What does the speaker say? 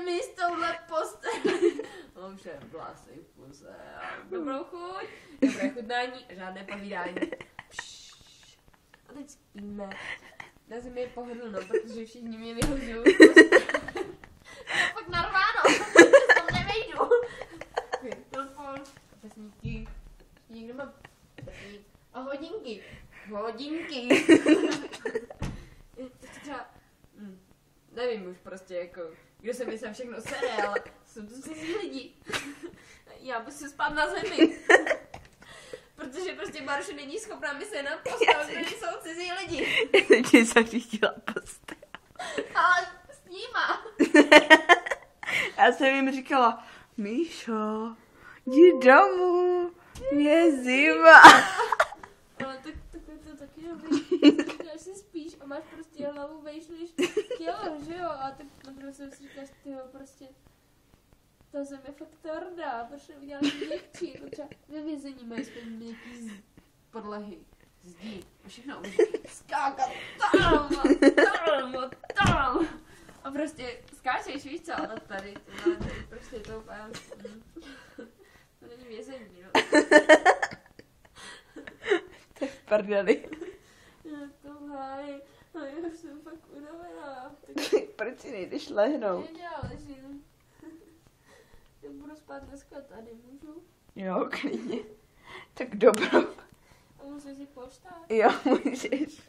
mi s touhle postelí. Ovšem, vlasy v puse. Dobrou chuť. Dobré chutnání a žádné povídání. A teď spíme. Na zemi je pohodlno, protože všichni mě vyhožují. Pak narváno. Tam nevejdu. Telefon. Pesníky. Někdo má pesník. A hodinky. Hodinky. Třeba, nevím už prostě jako, kdo se mi sem všechno sere, ale jsou to cizí lidi. Já bych si spát na zemi. Protože prostě Maruše není schopná mi se na postel, kde jsou cizí lidi. Já jsem ti zařídila postel. Ale s nima. Já jsem jim říkala, Míšo, jdi domů, je zima. Ale tak to taky dobrý. Když si spíš a máš prostě hlavu vejš než kilo, že jo? A tak na druhou jsem si říkáš, tyjo, prostě ta zem je fakt tvrdá, proč neudělali měkčí? No třeba ve vězení mají spíš měkký podlahy, zdí a všechno může skákat tam. A prostě skáčeš, víš co, ale tady prostě to úplně, to není vězení, no. To je v prdeli. Já to háji, a já už jsem fakt unavená. Proč si nejdeš lehnout? Já ležím. Já budu spát dneska tady, můžu? Jo, klidně. Tak dobro. A musím si poštát? Jo, můžeš.